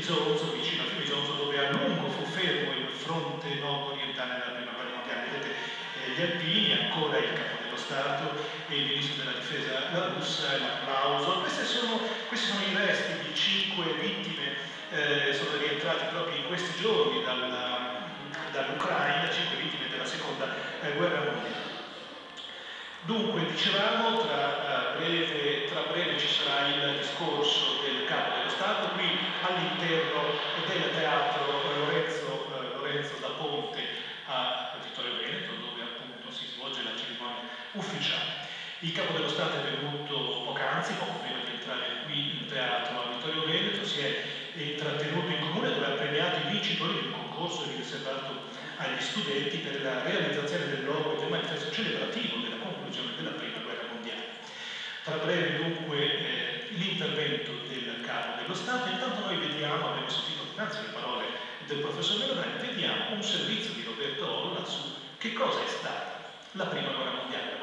Isonzo, vicino a Fium'Isonzo, dove a lungo fu fermo il fronte nord-orientale della prima guerra mondiale. Vedete gli alpini, ancora il capo dello Stato e il ministro della difesa la russa, l'applauso. Questi sono i resti di 5 vittime, sono rientrati proprio in questi giorni dall'Ucraina, 5 vittime della seconda guerra mondiale. Dunque, dicevamo, tra breve ci sarà il discorso del Capo dello Stato qui all'interno del teatro Lorenzo da Ponte a Vittorio Veneto, dove appunto si svolge la cerimonia ufficiale. Il Capo dello Stato è venuto poc'anzi, poco prima di entrare qui in teatro a Vittorio Veneto, si è intrattenuto in comune dove ha premiato i vincitori di un concorso riservato agli studenti per la realizzazione del logo e del manifesto celebrativo della conclusione della prima guerra mondiale. Tra breve dunque l'intervento del Capo dello Stato. Intanto noi vediamo, abbiamo sentito poc'anzi le parole del professor Melodani, vediamo un servizio di Roberto Orla su che cosa è stata la prima guerra mondiale.